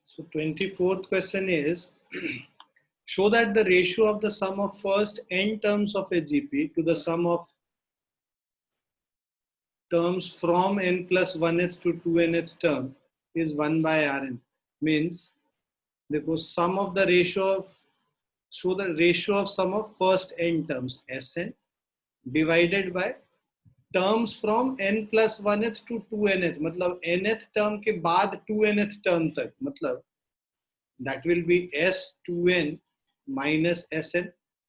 So 24th question is show that the ratio of the sum of first n terms of a GP to the sum of terms from n plus 1th to 2nth term is 1 by Rn. Means देखो sum of the ratio of, show the ratio of sum of first n terms Sn divided by terms from n plus 1th to 2nth, मतलब nth term के बाद 2nth term तक, मतलब that will be S2n minus Sn,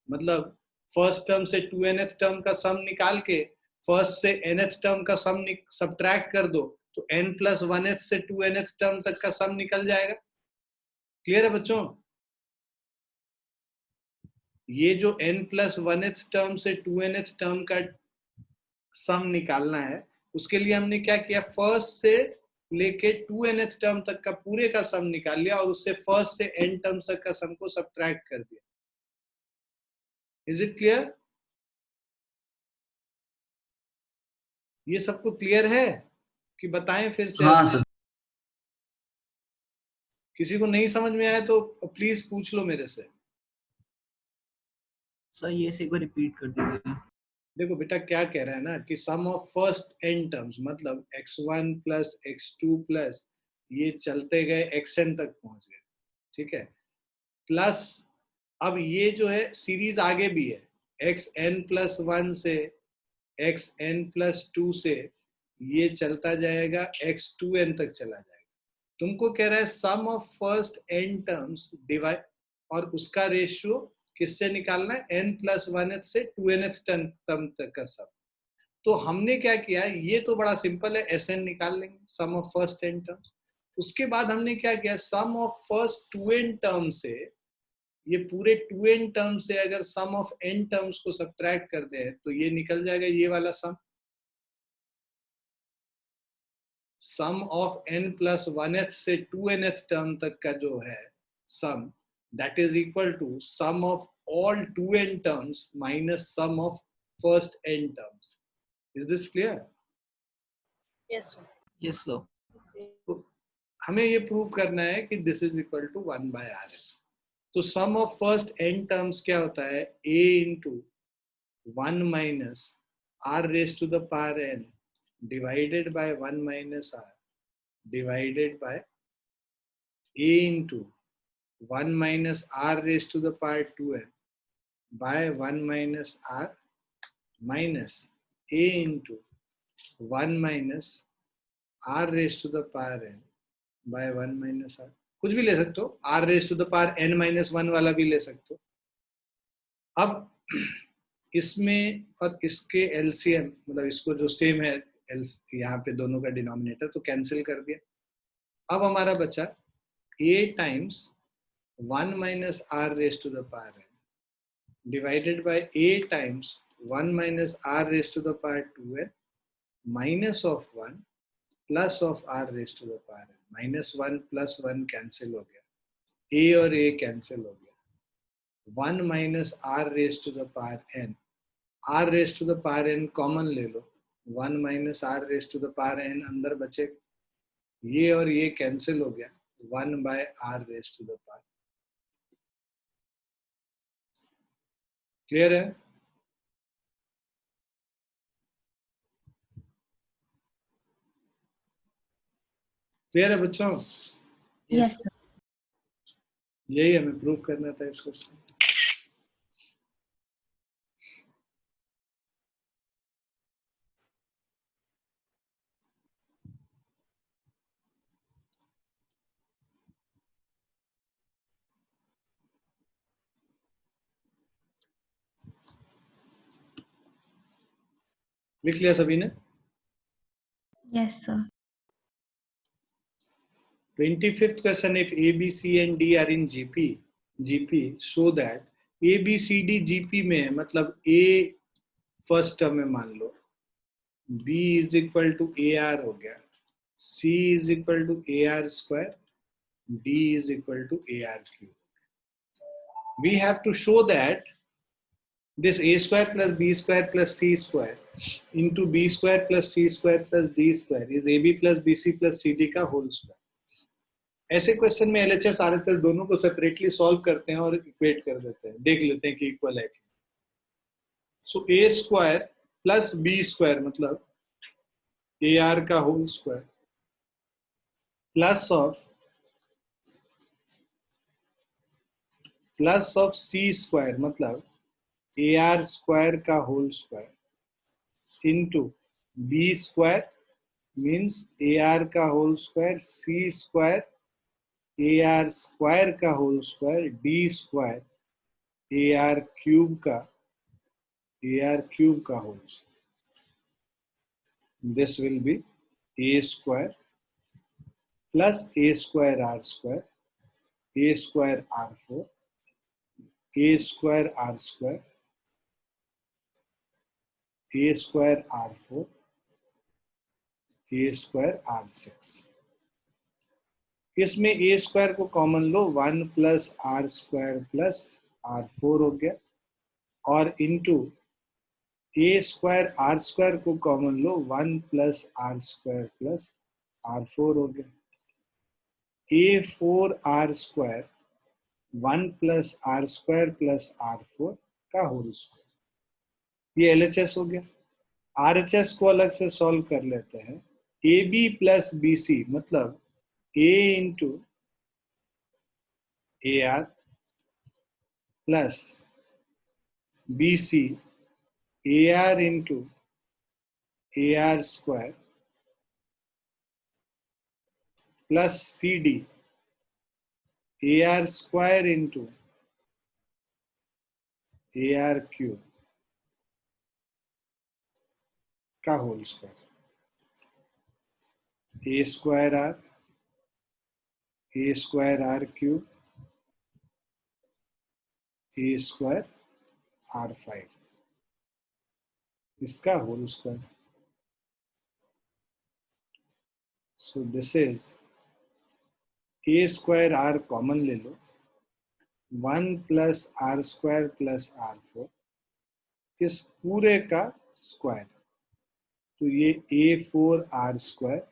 मतलब first term से 2nth term का सम निकाल के फर्स्ट से nth टर्म का सम सब्ट्रैक्ट कर दो तो n प्लस 1th से 2nth टर्म तक का सम निकल जाएगा। क्लियर है बच्चों? ये जो n प्लस 1th टर्म से 2nth टर्म का सम निकालना है, उसके लिए हमने क्या किया, फर्स्ट से लेके 2nth टर्म तक का पूरे का सम निकाल लिया और उससे फर्स्ट से n टर्म तक का सम को सब्ट्रैक्ट कर दिया। Is it clear? ये सबको क्लियर है कि बताएं फिर से? हाँ सर। किसी को नहीं समझ में आया तो प्लीज पूछ लो मेरे से। सर ये से एक बार रिपीट कर दीजिए। देखो बेटा क्या कह रहा है ना कि सम ऑफ फर्स्ट n टर्म्स मतलब x1 प्लस x2 प्लस ये चलते गए xn तक पहुंच गए, ठीक है, प्लस अब ये जो है सीरीज आगे भी है, xn प्लस 1 से xn प्लस 2 से ये चलता जाएगा x2n तक चला जाएगा। तुमको कह रहा है sum of first n terms divide और उसका रेशियो किससे निकालना है, n प्लस 1th से 2nth टर्म तक का सम। तो हमने क्या किया, ये तो बड़ा सिंपल है, Sn निकाल लेंगे सम ऑफ फर्स्ट n टर्म्स। उसके बाद हमने क्या किया, सम ऑफ फर्स्ट 2n टर्म से, ये पूरे 2n टर्म से अगर सम ऑफ n टर्म्स को सब्ट्रैक्ट कर दे तो ये निकल जाएगा ये वाला सम, सम ऑफ n प्लस 1th से 2nth टर्म तक का जो है सम, that is equal to sum of all 2n terms minus sum of first n terms. Is this clear? Yes, sir. Yes sir. तो हमें ये प्रूव करना है कि this is equal to 1 by Rn. तो sum of first n terms क्या होता है, a into 1 minus r raised to the power n divided by 1 minus r divided by a into 1 minus r raised to the power 2n by 1 minus r minus a into 1 minus r raised to the power n by 1 minus r, कुछ भी ले सकते हो, r raised to the power n minus 1 वाला भी ले सकते हो। अब इसमें और इसके LCM मतलब इसको जो सेम है यहाँ पे दोनों का डिनोमिनेटर तो कैंसिल कर दिया। अब हमारा बचा a times 1 minus r raised to the power n divided by a times 1 minus r raised to the power 2n minus of 1 plus of r raised to the power n, minus 1 plus 1 cancel हो गया, a और a cancel हो गया, 1 minus r raised to the power n, r raised to the power n common ले लो, 1 minus r raised to the power n अंदर बचे, ये और ये कैंसिल हो गया, 1 by r raised to the power। Clear है? क्लियर है बच्चों? Yes, sir. यही हमें प्रूव करना था इस क्वेश्चन। लिख लिया सभी ने? Yes, sir. 25th question, if A, B, C and D are in GP, show that A, B, C, D GP में है, मतलब A फर्स्ट टर्म में मान लो, B is equal to AR हो गया, C is equal to AR square, D is equal to AR cube. We have to show that this a square plus b square plus c square into b square plus c square plus d square is ab plus bc plus cd का whole square. ऐसे question में LHS RHS दोनों को separately solve करते हैं और equate कर देते हैं, देख लेते हैं कि इक्वल है। So a square plus b square मतलब ए आर का whole square plus of c square मतलब ए आर स्क्वायर का whole square into b square means a r का whole square, c square a r square का whole square, d square a r cube का whole square. This will be a square plus a square r square, a square r four, a square r square, a square r four, a square r six. इसमें a square को common लो, 1 plus r square plus r four हो गया, और into a square r square को common लो, 1 plus r square plus r four हो गया। A four r square 1 plus r square plus r four का होल स्क्वायर। ये एलएचएस हो गया। आरएचएस को अलग से सॉल्व कर लेते हैं। A b plus b c मतलब a into a r plus b c a r into a r square plus c d a r square into a r cube का whole square. A square r cube, a square r five, इसका whole square. So this is a square r common ले लो, 1 plus r square plus r four, इस पूरे का square. तो ये ए four r square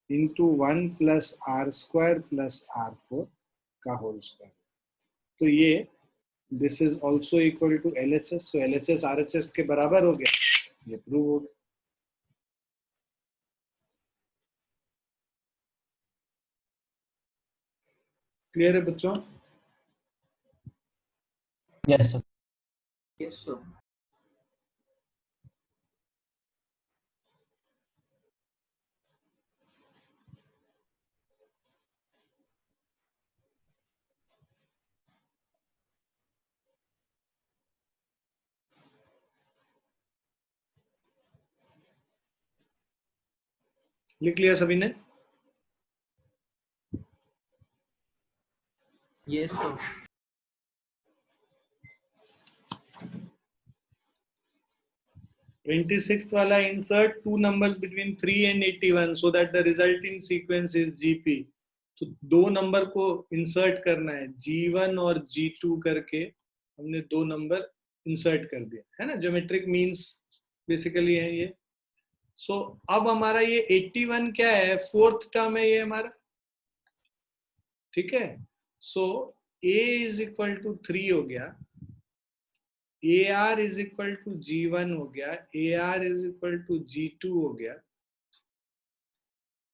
into 1 plus r square plus r four का whole square. तो ये this is also equal to LHS. So LHS RHS के बराबर हो गया, ये प्रूव हो गया। क्लियर है बच्चों? Yes sir. Yes sir. लिख लिया सभी ने? Yes sir. 26th वाला, insert two numbers between 3 and 81 so that the resulting sequence is GP। तो दो नंबर को इंसर्ट करना है, G1 और G2 करके हमने दो नंबर इंसर्ट कर दिया है ना। ज्योमेट्रिक मीन्स बेसिकली है ये। सो अब हमारा ये 81 क्या है, फोर्थ टर्म है ये हमारा, ठीक है। So A is equal to 3 हो गया, a r is equal to G1 हो गया, a r is equal to G2 हो गया,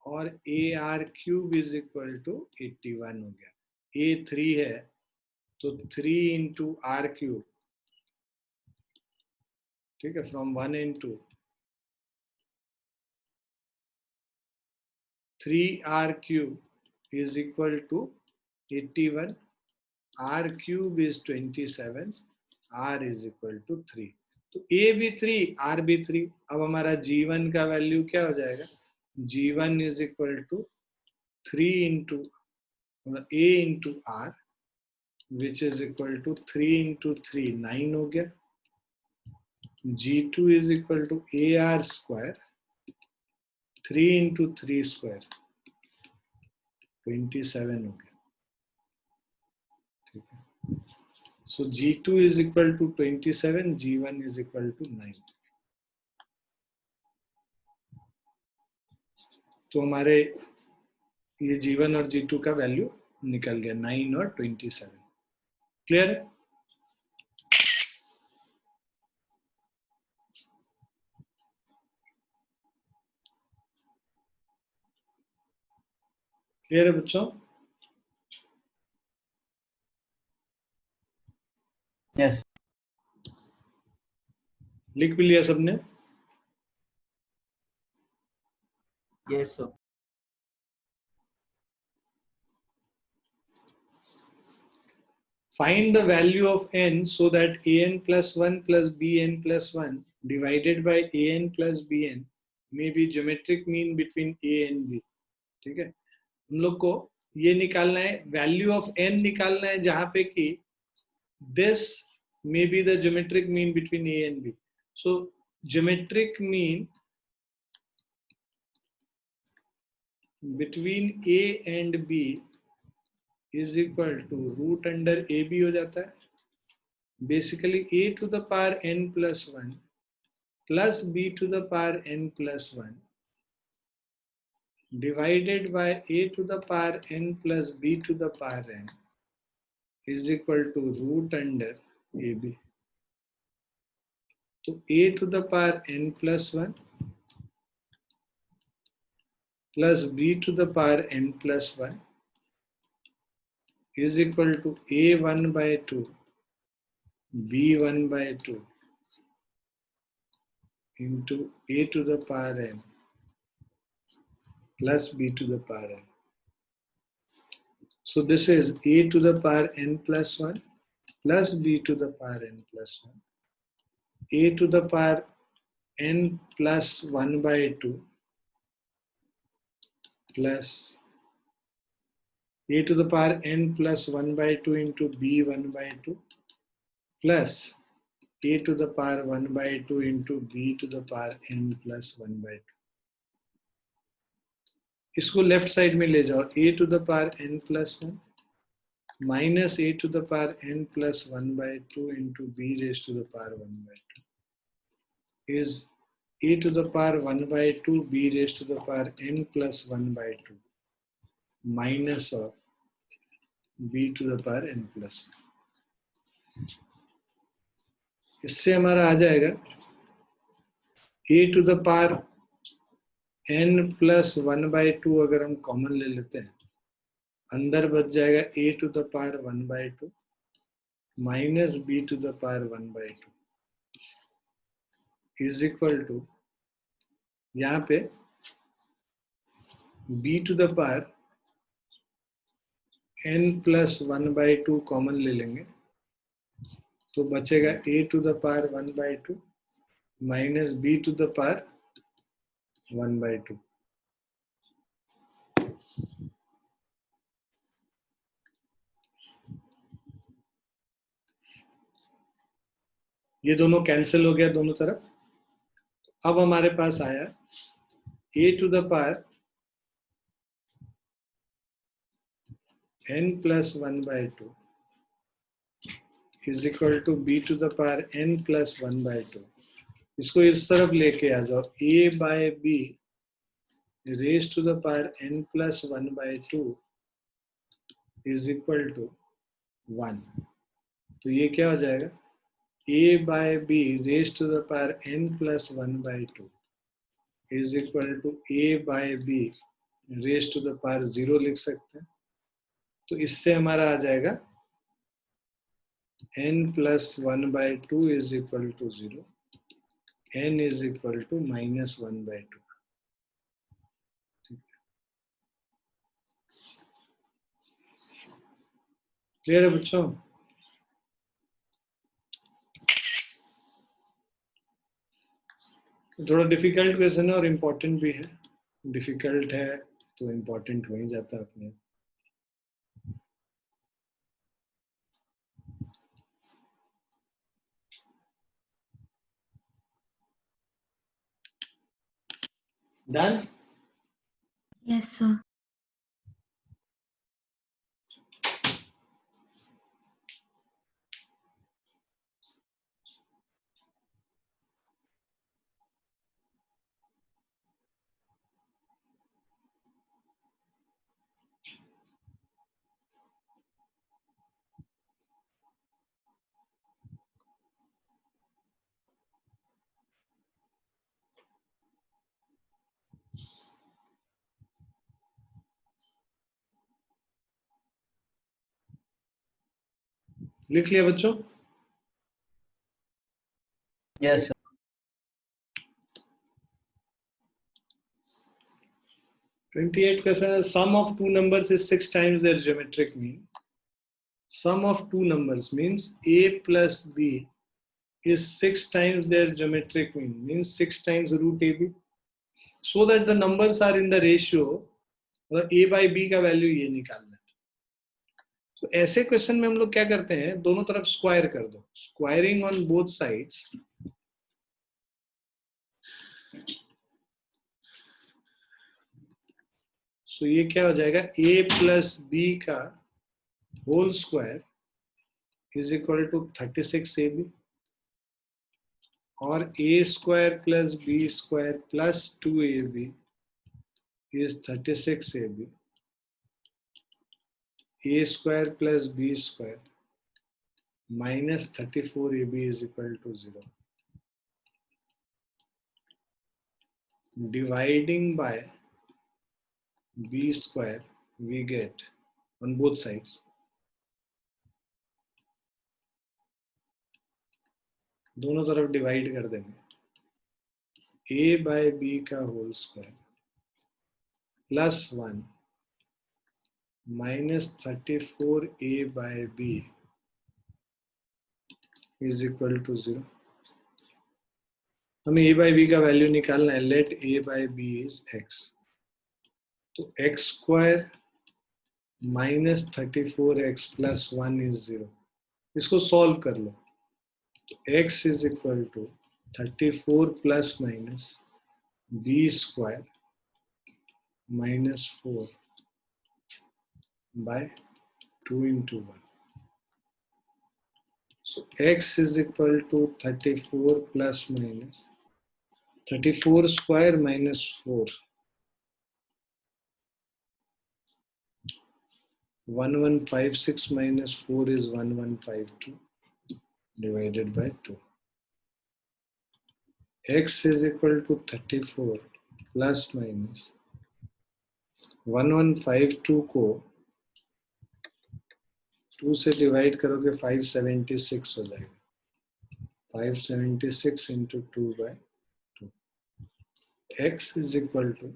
और a r cube is equal to 81 हो गया। ए 3 है तो 3 इंटू आर क्यूब, ठीक है, from 1 into 3r cube is equal to 81, r cube is 27, r is equal to 3। तो a भी 3, r भी 3। अब हमारा G1 का वैल्यू क्या हो जाएगा, G1 is equal to 3 into a into r which is equal to 3 into 3 9 हो गया। G2 is equal to AR square 3 into 3 square 27 हो गया, ठीक है। So G2 is equal to 27, G1 is equal to 9. तो हमारे ये G1 और G2 का वैल्यू निकल गया 9 और 27. क्लियर है? क्लियर है बच्चों? Yes. लिख भी लिया सबने? Yes, sir. Find the value of n so that an plus 1 plus bn plus 1 divided by an plus bn may be geometric mean between a and b. ठीक है, हम लोग को ये निकालना है, वैल्यू ऑफ n निकालना है जहां पे कि this may be the geometric mean between a and b. So geometric mean between a and b is equal to root under ab हो जाता है, basically a to the power n plus 1 plus b to the power n plus 1 divided by a to the power n plus b to the power n is equal to root under ab. तो a to the power n plus 1 plus b to the power n plus 1 is equal to a1 by 2 b1 by 2 into a to the power n plus b to the power n. So this is a to the power n plus 1 plus b to the power n plus 1, a to the power n plus 1 by 2 plus a to the power n plus 1 by 2 into b1 by 2 plus a to the power 1 by 2 into b to the power n plus 1 by 2. इसको left side में ले जाओ, a to the power n plus 1 minus a to the power n plus 1 by 2 into b raised to the power 1 by 2 is a to the power 1 by 2 b raised to the power n plus 1 by 2 minus of b to the power n plus 1. इससे हमारा आ जाएगा a to the power n plus 1 by 2 अगर हम common ले लेते हैं, अंदर बच जाएगा a to the power 1 by 2 minus b to the power 1 by 2 is equal to, यहाँ पे b to the power n plus 1 by 2 common ले लेंगे तो बचेगा a to the power 1 by 2 minus b to the power 1 by 2. ये दोनों cancel हो गया दोनों तरफ. अब हमारे पास आया a to the power n plus 1 by 2 is equal to b to the power n plus 1 by 2. इसको इस तरफ लेके आ जाओ, a by b raised to the power n plus 1 by 2 is equal to 1. तो ये क्या हो जाएगा, a by b raised to the power n plus 1 by 2 is equal to a by b raised to the power 0 लिख सकते हैं. तो इससे हमारा आ जाएगा n plus 1 by 2 is equal to 0, n is equal to minus 1 by 2. Clear है बच्चों? थोड़ा डिफिकल्ट क्वेश्चन है और इम्पोर्टेंट भी है. डिफिकल्ट है तो इम्पोर्टेंट हो ही जाता है अपने. डन? Yes, sir. लिख लिया बच्चों? Yes, sir. 28 question है, sum of two numbers is 6 times their geometric mean. Sum of two numbers means a plus b is 6 times their geometric mean, means 6 times root ab, so that the numbers are in the ratio, मतलब a by b का value ये निकालना है. तो ऐसे question में हम लोग क्या करते हैं, दोनों तरफ स्क्वायर कर दो, squaring on both sides. So ये क्या हो जाएगा, a प्लस b का whole square is equal to 36ab, और a square plus b square plus 2ab is 36ab. a square plus b square minus 34ab is equal to 0. Dividing by b square, we get on both sides. दोनों तरफ divide कर देंगे. a by b का whole square plus 1 minus 34a by b is equal to 0. हमें a by b का value निकालना है. Let a by b is x. तो x square minus 34x plus 1 is 0. इसको सॉल्व कर लो. तो x is equal to 34 plus minus b square minus 4 by 2 into 1. So x is equal to 34 plus minus 34 square minus 4. 1156 minus 4 is 1152 divided by 2. X is equal to 34 plus minus 1152 को 2 से divide करोगे 576 हो जाएगा. 576 into 2 by 2. X is equal to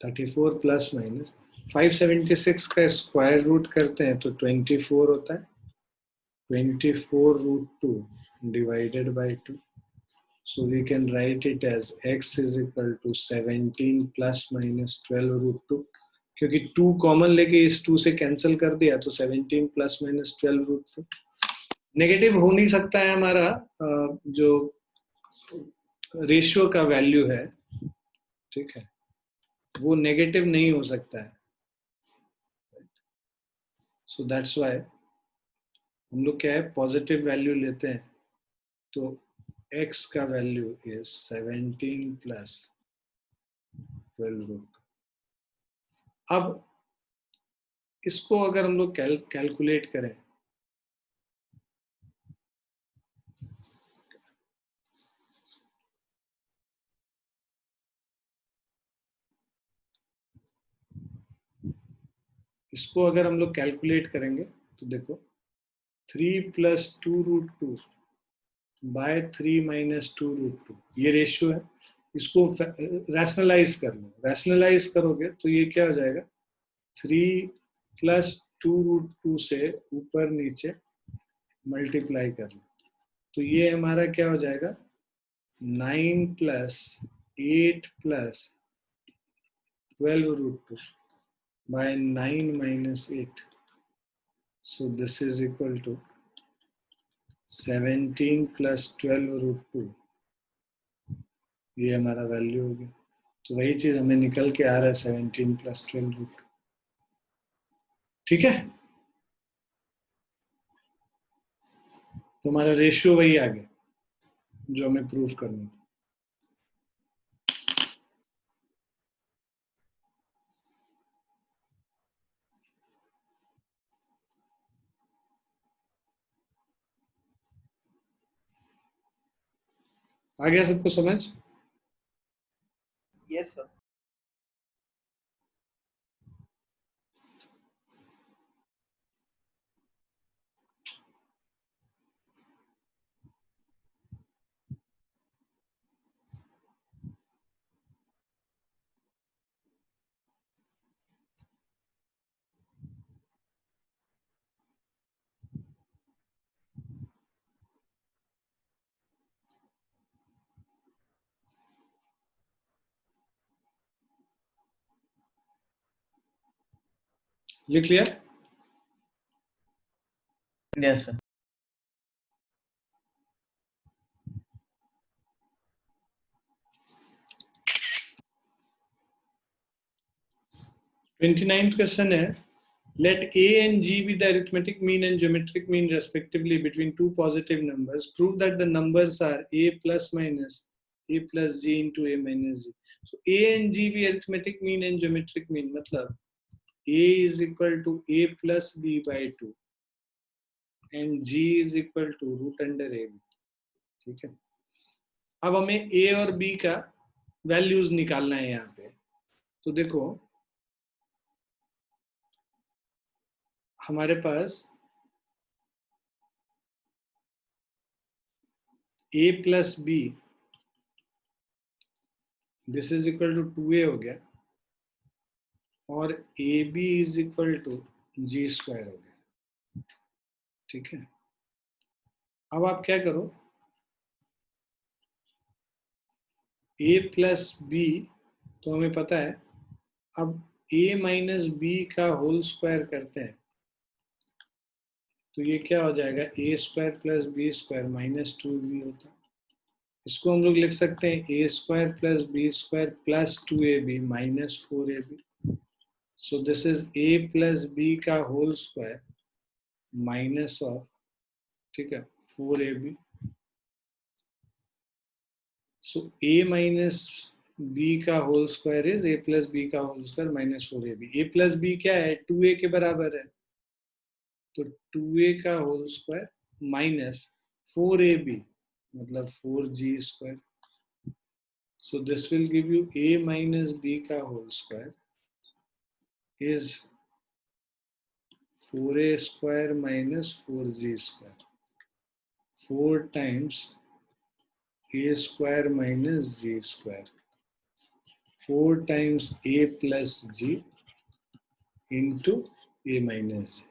34 plus minus 576 का square root करते हैं तो 24 होता है. 24 root 2 divided by 2. So we can write it as x is equal to 17 plus minus 12 root 2. क्योंकि 2 कॉमन लेके इस 2 से कैंसिल कर दिया तो 17 plus minus 12 root 2. नेगेटिव हो नहीं सकता है हमारा जो रेशियो का वैल्यू है, ठीक है, वो नेगेटिव नहीं हो सकता है. सो दैट्स व्हाई हम लोग क्या है, पॉजिटिव वैल्यू लेते हैं. तो x का वैल्यू इज 17 प्लस 12 रूट. अब इसको अगर हम लोग कैलकुलेट करें, इसको अगर हम लोग कैलकुलेट करेंगे तो देखो 3 plus 2 root 2 by 3 minus 2 root 2 ये रेशियो है. इसको रैशनलाइज कर लो. रैशनलाइज करोगे तो ये क्या हो जाएगा, 3 प्लस 2 रूट 2 से ऊपर नीचे मल्टीप्लाई कर लो तो ये हमारा क्या हो जाएगा, 9 plus 8 plus 12 root 2 by 9 minus 8. So this is equal to 17 plus 12 root 2. ये हमारा वैल्यू हो गया. तो वही चीज हमें निकल के आ रहा है 17 plus 12 root 2. ठीक है, तो हमारा रेशियो वही आ गया जो हमें प्रूफ करना था. आ गया सबको समझ? Yes, sir. लिख लिया? Yes, sir. ट्वेंटी क्वेश्चन है, let a and g be the arithmetic mean and geometric mean respectively between two positive numbers. Prove that the numbers are a plus minus a plus g into a minus g. So a and g be arithmetic mean and geometric mean, मतलब a is equal to a plus b by 2 and g is equal to root under a. ठीक है, अब हमें a और b का values निकालना है यहाँ पे। तो देखो हमारे पास a plus b this is equal to 2a हो गया और a b is equal to g square हो गया। ठीक है, अब आप क्या करो, a प्लस बी तो हमें पता है, अब a माइनस बी का होल स्क्वायर करते हैं तो ये क्या हो जाएगा, a square plus b square minus 2b होता है। इसको हम लोग लिख सकते हैं a square plus b square plus 2ab minus 4ab। So this is a plus b का होल स्क्वायर माइनस ऑफ, ठीक है, 4ab। So a minus b का whole square is a plus b का whole square minus 4ab। a plus b क्या है, 2a के बराबर है, तो 2a का होल स्क्वायर माइनस 4ab मतलब 4g square. So this will give you a minus b का whole square is 4a square minus 4g square, 4 times a square minus g square, 4 times a plus g into a minus g।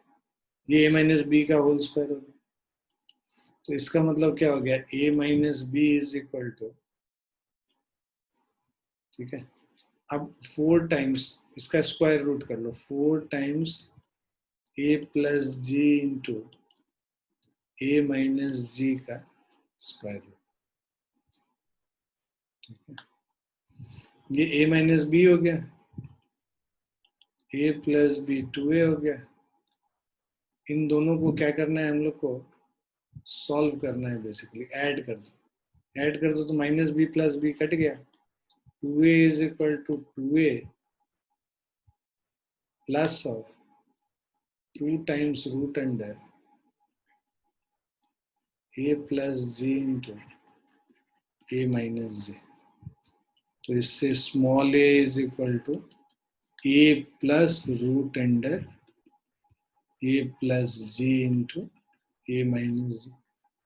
ये a minus b का whole square हो गया। तो इसका मतलब क्या हो गया, a minus b is equal to, ठीक है, अब 4 टाइम्स इसका स्क्वायर रूट कर लो, 4 times a plus g into a minus g का स्क्वायर रूट। ठीक है, ये a माइनस बी हो गया, a प्लस बी 2a हो गया। इन दोनों को क्या करना है, हम लोग को सॉल्व करना है, बेसिकली ऐड कर दो। ऐड कर दो तो minus b plus b cut गया, 2a is equal to 2a plus of 2 times root under a plus g into a minus g. तो इससे small a is equal to a plus root under a plus g into a minus g.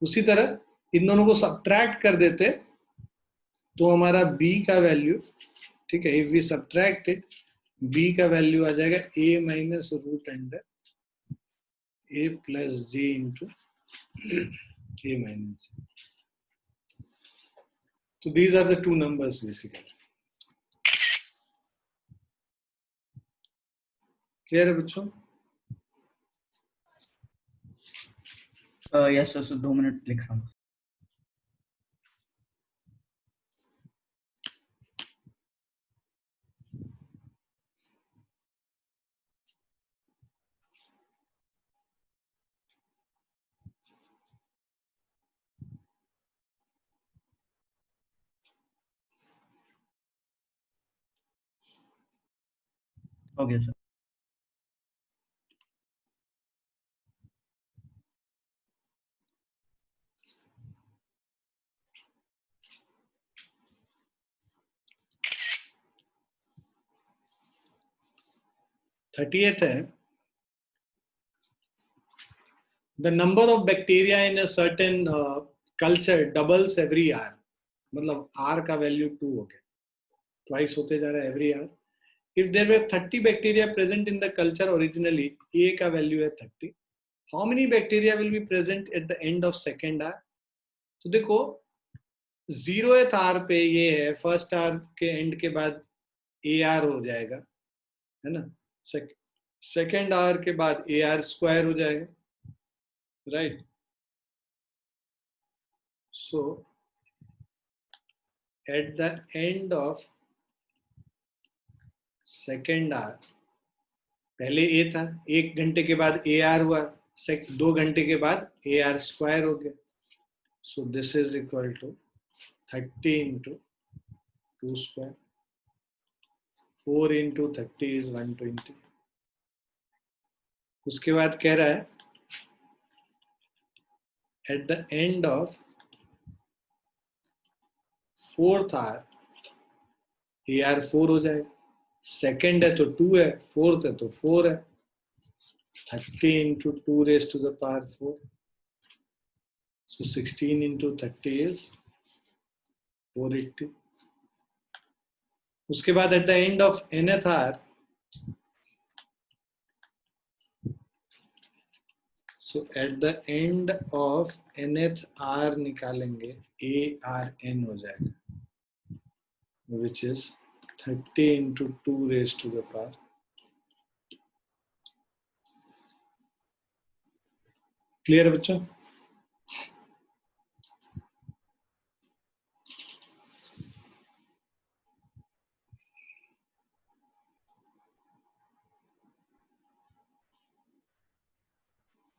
उसी तरह इन दोनों को subtract कर देते तो हमारा b का वैल्यू, ठीक है, if we subtract it, b का वैल्यू आ जाएगा a minus root under a plus g into a minus g. तो these are the two numbers basically. Clear है बच्चों? Yes, sir. So 2 मिनट लिख रहा हूँ। Okay, sir. थर्टीएथ है, the number of bacteria in a certain culture doubles every hour। मतलब r का value 2 हो गया, ट्वाइस होते जा रहा है every hour। if there were 30 bacteria present in the culture originally, a का वैल्यू है 30, how many bacteria will be present at the end of second hour? तो देखो 0th hour पे ये है, फर्स्ट hour के एंड के बाद AR हो जाएगा, है ना, सेकेंड आवर के बाद AR स्क्वायर हो जाएगा, right? So at the end of second hour, पहले A था, 1 घंटे के बाद AR हुआ, 2 घंटे के बाद AR स्क्वायर हो गया. So this is equal to 30 into 2 square. 4 into 30 is 120. उसके बाद कह रहा है at the end of fourth hour AR 4 हो जाएगा. सेकेंड है तो 2 है, फोर्थ है तो 4 है. 30 into 2 raised to the power 4. So 16 into 30 is 480. उसके बाद at the end of nth hour, so at the end of nth hour निकालेंगे ARN हो जाएगा, which is 30 into 2 raised to the power. Clear है बच्चों?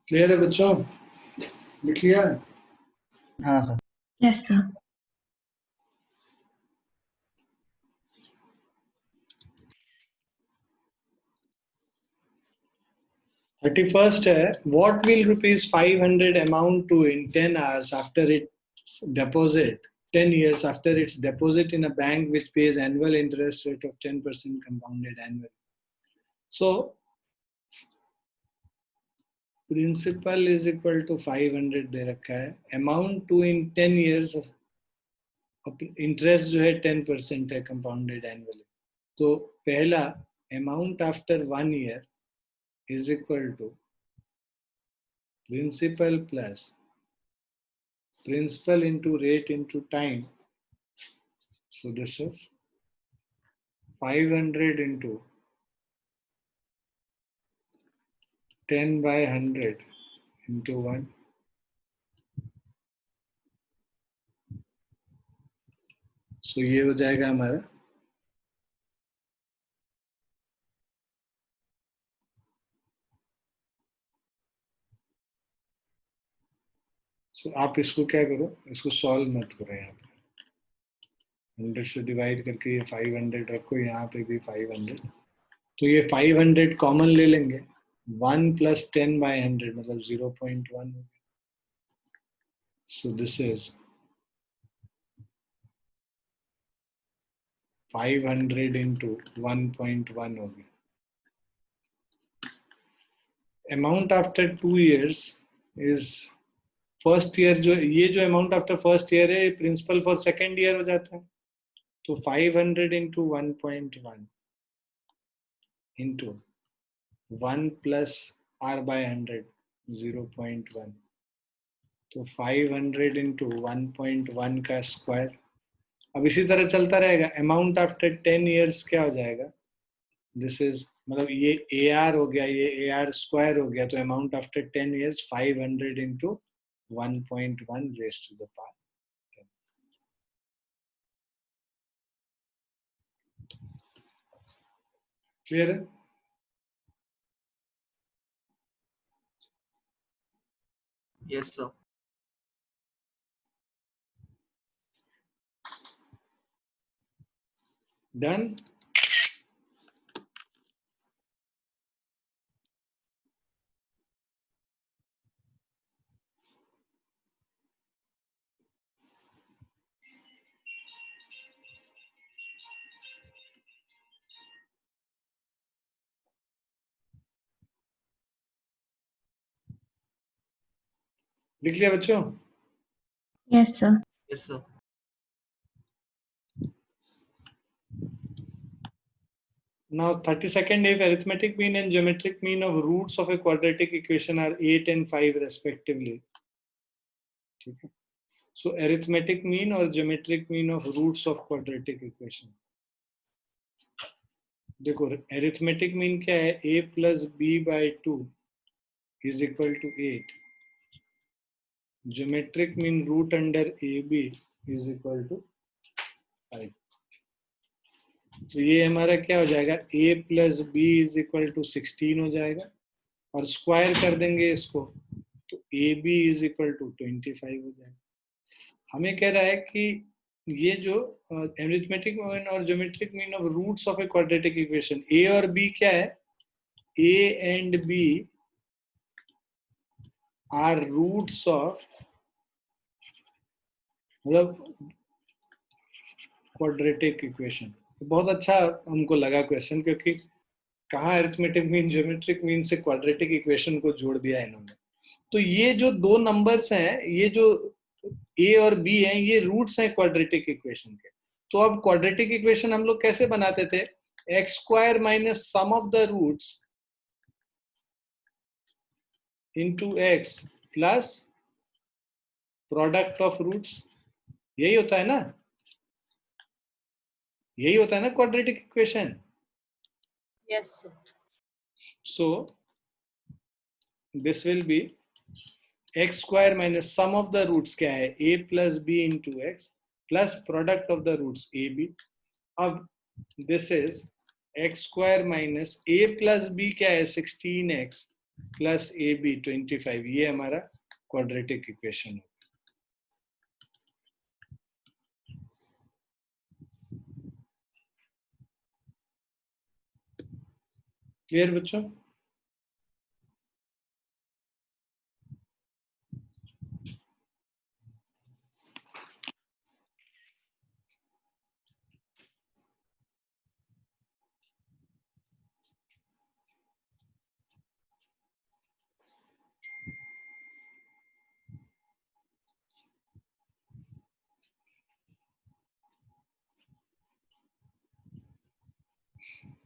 क्लियर है बच्चों? लिख लिया? हाँ sir. Yes, sir. Thirty first है. What will rupees 500 amount to in 10 hours after its deposit? 10 years after its deposit in a bank which pays annual interest rate of 10% compounded annually. So principal is equal to 500 दे रखा है. Amount to in 10 years interest जो है 10% है compounded annually. तो पहला amount after 1 year is equal to principal plus principal into rate into time. So this is 500 into 10 by 100 into 1. So ये हो जाएगा हमारा so आप इसको क्या करो, इसको सॉल्व मत करो. यहाँ पे 100 से डिवाइड करके ये 500 रखो, यहाँ पे भी 500. तो ये 500 कॉमन ले लेंगे. 1 plus 10 by 100 मतलब 0.1. So this is 500 into 1.1 हो गया. Amount after 2 years is first year. जो ये जो अमाउंट आफ्टर फर्स्ट ईयर है, प्रिंसिपल फॉर सेकेंड ईयर हो जाता है. तो 500 into 1.1 into 1 plus R by 100 0.1. तो 500 into 1.1 का स्क्वायर. अब इसी तरह चलता रहेगा. अमाउंट आफ्टर 10 years क्या हो जाएगा? दिस इज मतलब ये AR हो गया, ये AR स्क्वायर हो गया. तो amount after 10 years 500 into 1.1 raised to the power. Clear है? Yes, sir. Done? लिख लिया बच्चों? Yes, sir. Yes, sir. Now 32nd, if arithmetic mean and geometric mean of roots of a quadratic equation are 8 and 5 respectively. ठीक है. So arithmetic mean or geometric mean of roots of quadratic equation. देखो arithmetic mean क्या है, a plus b by 2 is equal to 8. Geometric mean root under a b is equal to 5. तो ये हमारा क्या हो जाएगा, a plus b is equal to 16 हो जाएगा, और स्क्वायर कर देंगे इसको तो a b is equal to 25 हो जाएगा. हमें कह रहा है कि ये जो अरिथमेटिक मीन और geometric mean of roots of a quadratic equation, a और बी क्या है, a and b are roots of, मतलब क्वाड्रेटिक इक्वेशन. तो बहुत अच्छा हमको लगा क्वेश्चन, क्योंकि कहाँ अरिथमेटिक मीन ज्योमेट्रिक मीन से क्वाड्रेटिक इक्वेशन को जोड़ दिया इन्होंने. तो ये जो दो नंबर्स हैं, ये जो ए और बी हैं, ये रूट्स हैं क्वाड्रेटिक इक्वेशन के. तो अब क्वाड्रेटिक इक्वेशन हम लोग कैसे बनाते थे, x square minus sum of the roots into x plus product of roots. यही होता है ना, यही होता है ना quadratic equation. Yes, sir. So this will be x square minus sum of the roots क्या है, a plus b into x plus product of the roots a b. अब this is x square minus a plus b क्या है, 16x plus ab 25. ये हमारा quadratic equation है. Clear बच्चों?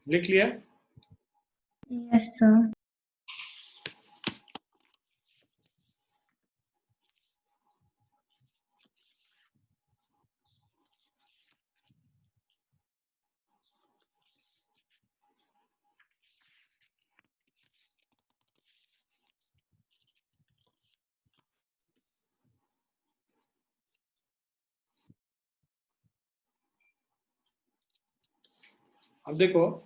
लिख लिया? Yes, sir. अब देखो,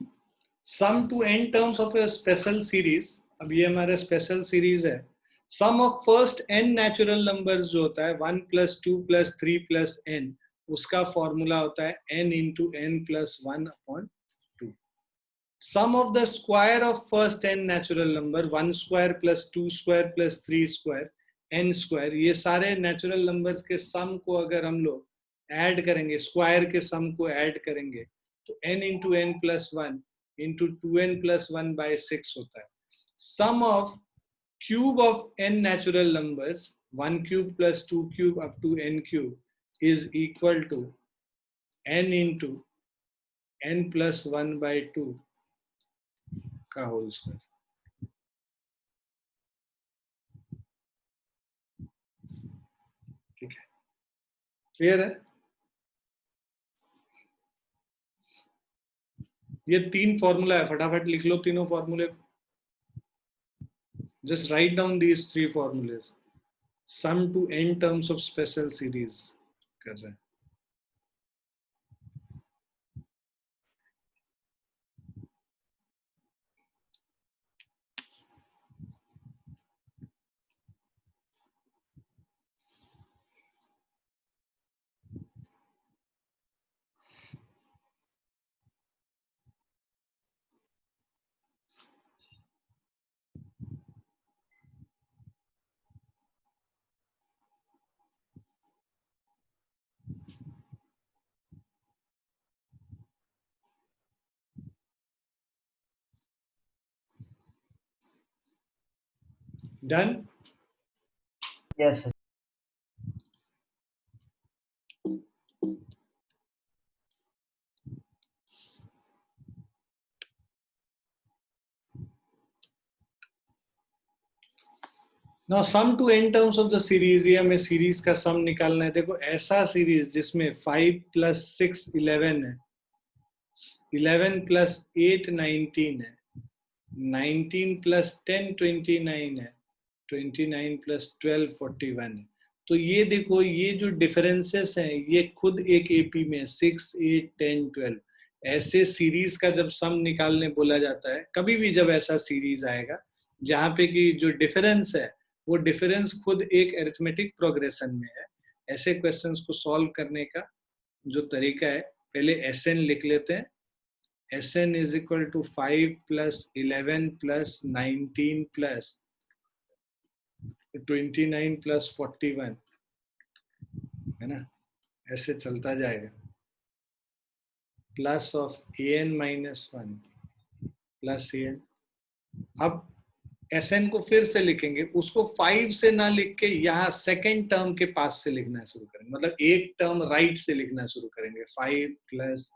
sum to n terms of a special series. अब ये हमारा स्पेशल सीरीज है. Sum of first n natural numbers जो होता है 1 प्लस 2 प्लस 3 प्लस एन, उसका फॉर्मूला होता है n into n plus 1 upon 2. Sum of the square of first n natural number 1 square plus 2 square plus 3 square n square. ये सारे natural numbers के सम को अगर हम लोग ऐड करेंगे, स्क्वायर के सम को ऐड करेंगे, तो n into n plus 1 into 2n plus 1 by 6 होता है. Sum of cube of n natural numbers 1 cube plus 2 cube up to n cube is equal to n into n plus 1 by 2 का whole square. ठीक है, clear है? ये तीन formula है, फटाफट लिख लो तीनों फॉर्मूले. Just write down these three formulas. Sum to n terms of special series कर रहे हैं. Done? Yes, sir. Now sum to n terms of the series. ये हमें सीरीज का सम निकालना है. देखो ऐसा सीरीज जिसमें 5 plus 6 11 है, 11 प्लस 8 19 है, 19 प्लस 10 29 है, 29 प्लस 12 41 है। तो ये देखो, ये जो डिफरेंसेस हैं ये खुद एक एपी में 6 8 10 12 ऐसे सीरीज का जब सम निकालने बोला जाता है, कभी भी जब ऐसा सीरीज आएगा जहाँ पे कि जो डिफरेंस है वो डिफरेंस खुद एक अरिथमेटिक प्रोग्रेशन में है, ऐसे क्वेश्चंस को सॉल्व करने का जो तरीका है, पहले SN लिख लेते हैं। SN is equal to 5 plus 11 plus 19 plus 29 plus 41 है ना, ऐसे चलता जाएगा, plus of AN minus 1 plus AN। अब SN को फिर से लिखेंगे, उसको 5 से ना लिख के यहाँ सेकेंड टर्म के पास से लिखना शुरू करेंगे, मतलब एक टर्म राइट से लिखना शुरू करेंगे। 5 प्लस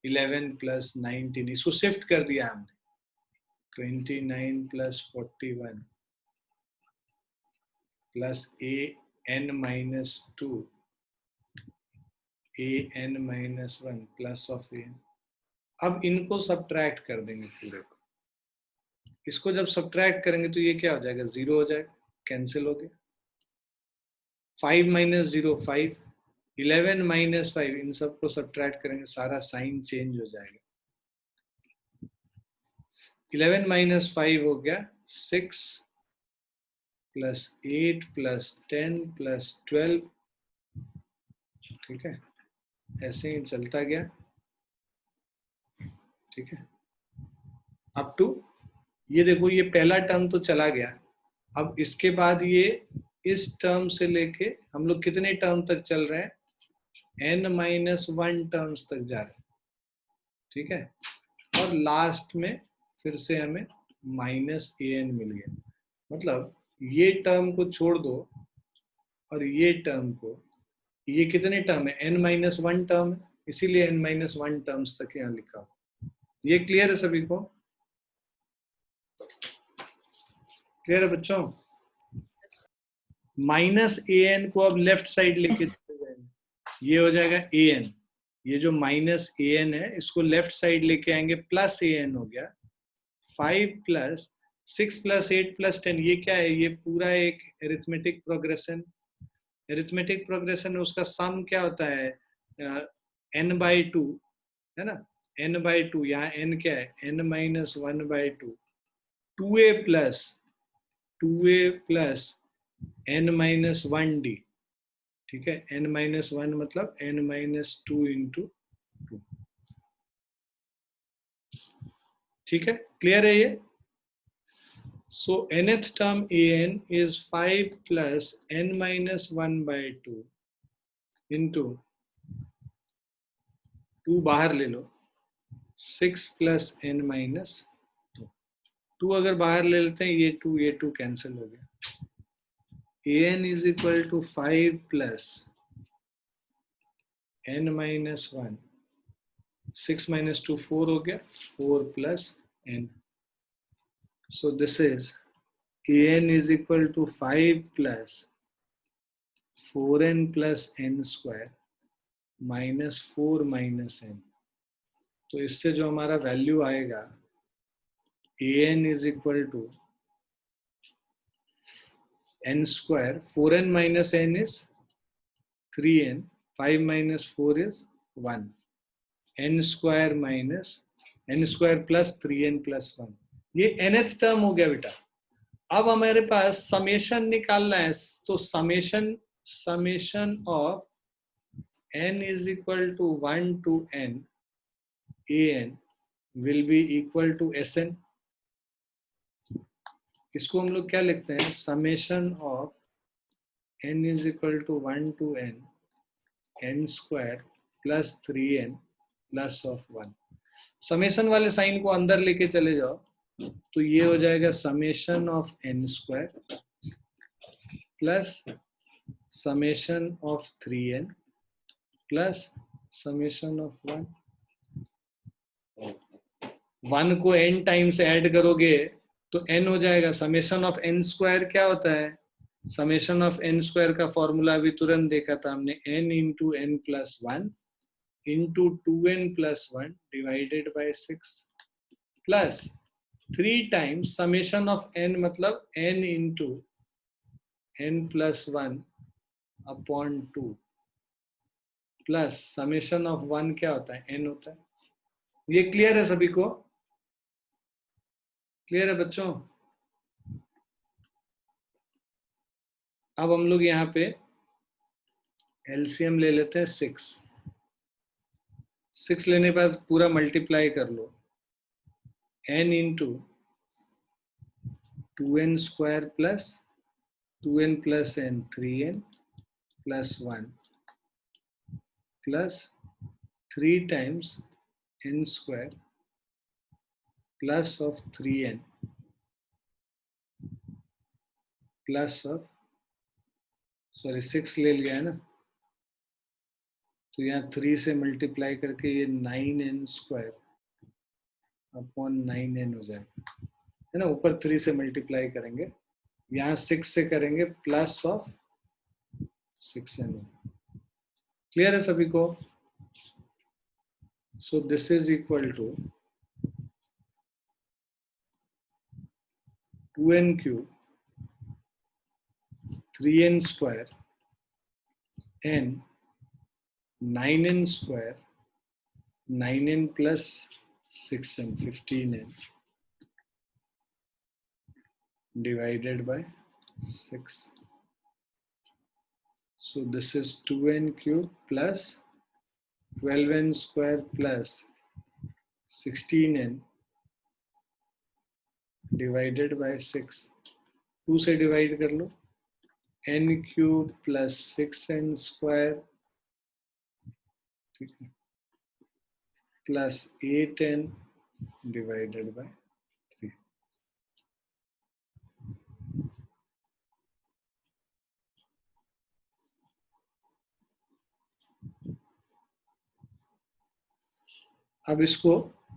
11 प्लस 19, इसको शिफ्ट कर दिया हमने, 29 plus 41 plus AN minus 2 AN minus 1 plus of AN। अब इनको सब्ट्रैक्ट कर देंगे पूरे को, इसको जब सब्ट्रैक्ट करेंगे तो ये क्या हो जाएगा, 0 हो जाएगा, कैंसिल हो गया। 5 माइनस 0 5, 11 माइनस 5, इन सबको सब्ट्रैक्ट करेंगे, सारा साइन चेंज हो जाएगा। 11 माइनस 5 हो गया 6 प्लस 8 प्लस 10 प्लस 12, ठीक है, ऐसे ही चलता गया, ठीक है। अप टू ये देखो, ये पहला टर्म तो चला गया, अब इसके बाद ये इस टर्म से लेके हम लोग कितने टर्म तक चल रहे हैं, N माइनस 1 टर्म्स तक जा रहे हैं, ठीक है। और लास्ट में फिर से हमें माइनस AN मिल गया, मतलब ये टर्म को छोड़ दो और ये टर्म को, ये कितने टर्म है, N माइनस 1 टर्म है, इसीलिए N माइनस 1 टर्म्स तक यहाँ लिखा हो। ये क्लियर है सभी को, क्लियर है बच्चों? माइनस AN को अब लेफ्ट साइड लेके चले जाएंगे, ये हो जाएगा AN, ये जो माइनस AN है इसको लेफ्ट साइड लेके आएंगे, प्लस AN हो गया। 5 प्लस 6 प्लस 8 प्लस 10, ये क्या है, ये पूरा एक अरिथमेटिक प्रोग्रेशन, अरिथमेटिक प्रोग्रेशन है, उसका सम क्या होता है, N बाई 2 है ना, N बाई 2, यहाँ N क्या है, N minus 1 by 2, 2A plus N minus 1D, ठीक है, N माइनस 1 मतलब N माइनस 2 इंटू 2, ठीक है, क्लियर है ये? So nth term AN is 5 plus N minus 1 by 2 into 2 बाहर ले लो, 6 plus N minus 2, 2 अगर बाहर ले लेते हैं, ये 2 कैंसिल हो गया। AN is equal to 5 plus N minus 1, 6 minus 2 4 हो गया, 4 plus N, so this is AN is equal to 5 plus 4N plus N square minus 4 minus N, तो इससे जो हमारा वैल्यू आएगा, AN is equal to N square, 4N minus N is 3N, 5 minus 4 is 1, N square minus N square plus 3N plus 1, ये nth term हो गया बेटा। अब हमारे पास समेशन निकालना है, तो summation of N is equal to 1 to N AN will be equal to SN, इसको हम लोग क्या लिखते हैं, summation of N is equal to 1 to N N square plus 3N plus of 1, summation वाले साइन को अंदर लेके चले जाओ, तो ये हो जाएगा summation of N square plus summation of 3N plus summation of 1 को N टाइम्स ऐड करोगे तो N हो जाएगा। समेशन ऑफ N स्क्वायर क्या होता है, समेशन ऑफ N स्क्वायर का फॉर्मूला अभी तुरंत देखा था हमने, N into N plus 1 into 2n plus 1 divided by 6 plus 3 times summation of n मतलब n into n plus 1 upon 2 plus summation of 1 क्या होता है n होता है. ये क्लियर है सभी को? क्लियर है बच्चों? अब हम लोग यहाँ पे एलसीएम ले लेते हैं 6 लेने के बाद पूरा मल्टीप्लाई कर लो n into 2n square plus 2n plus n 3n plus 1 plus 3 times n square plus of 3n plus of sorry 6 ले लिया है ना, तो यहाँ 3 से मल्टीप्लाई करके ये 9n स्क्वायर अपॉन 9n हो जाएगा, है ना. ऊपर 3 से मल्टीप्लाई करेंगे, यहाँ 6 से करेंगे प्लस ऑफ 6n. क्लियर है सभी को? So this is equal to 2n cube 3n square n 9n square 9n plus 6n 15n divided by 6. So this is 2n cube plus 12n square plus 16n divided by 6. 2 से divide कर लो, n cube plus 6n square plus 8n divided by 3. अब इसको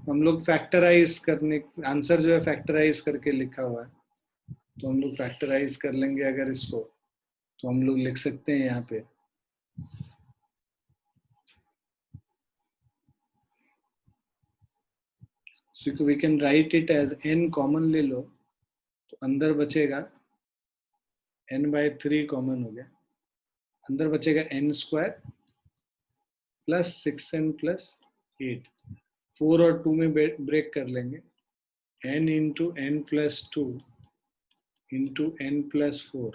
हम लोग factorise करने, answer जो है factorise करके लिखा हुआ है, तो हम लोग फैक्टराइज कर लेंगे. अगर इसको तो हम लोग लिख सकते हैं यहाँ पे so we can write it as n common ले लो तो अंदर बचेगा n by 3 कॉमन हो गया, अंदर बचेगा n square plus 6n plus 8. 4 और 2 में ब्रेक कर लेंगे, n into n plus 2 into n plus 4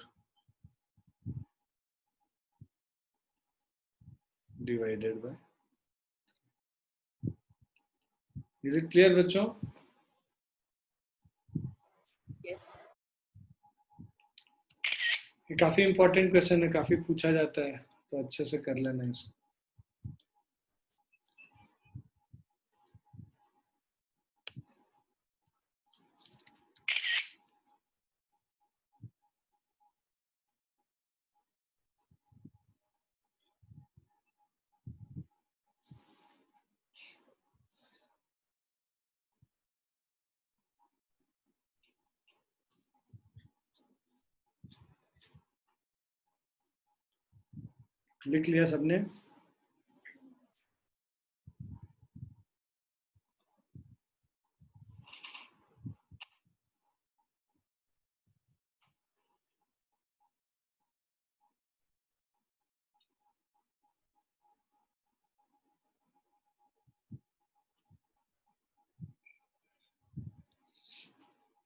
divided by. Is it clear बच्चों? Yes. ये काफी इंपॉर्टेंट क्वेश्चन है, काफी पूछा जाता है, तो अच्छे से कर लेना इसको. लिख लिया सबने?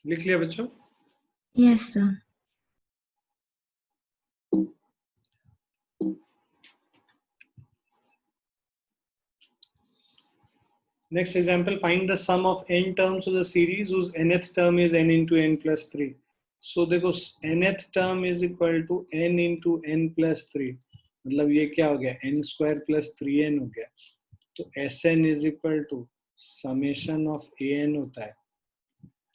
लिख लिया बच्चों? Yes, sir. Next example, find the sum of n terms of the series whose nth term is n into n plus 3. So देखो nth term is equal to n into n plus 3, मतलब ये क्या हो गया, n square plus 3n हो गया. तो Sn is equal to summation of an होता है,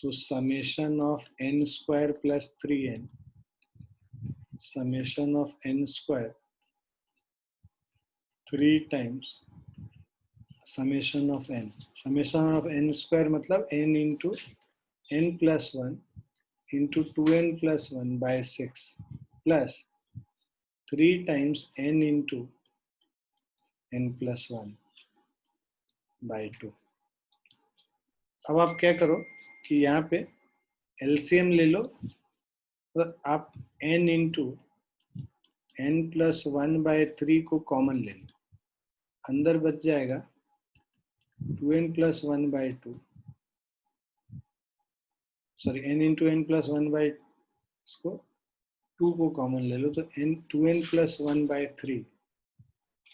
तो summation of n square plus 3n summation of n square 3 times summation of n. Summation of n square मतलब n into n plus 1 into 2n plus 1 by 6 plus 3 times n into n plus 1. By 2। अब आप क्या करो कि यहाँ पे LCM ले लो, तो आप n इंटू n+1/3 को कॉमन ले लो, अंदर बच जाएगा 2n+1/2, sorry n into n+1/, इसको 2 को कॉमन ले लो, तो 2n+1/3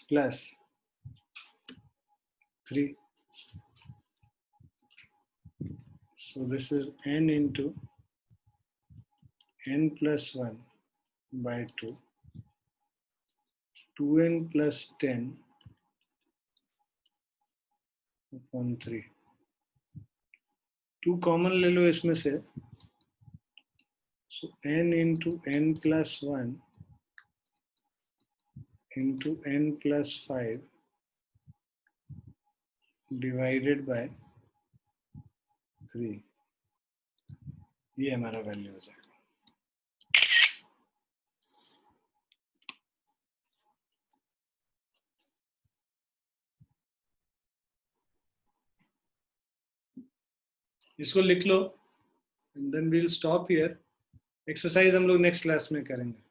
plus 3, so this is n into n+1/2, 2n plus 10 upon 3। 2 common ले लो इसमें से, so n into n+1 into n+5 divided by 3, ये हमारा वैल्यू हो जाएगा। इसको लिख लो, and then we'll stop here। Exercise हम लोग नेक्स्ट क्लास में करेंगे।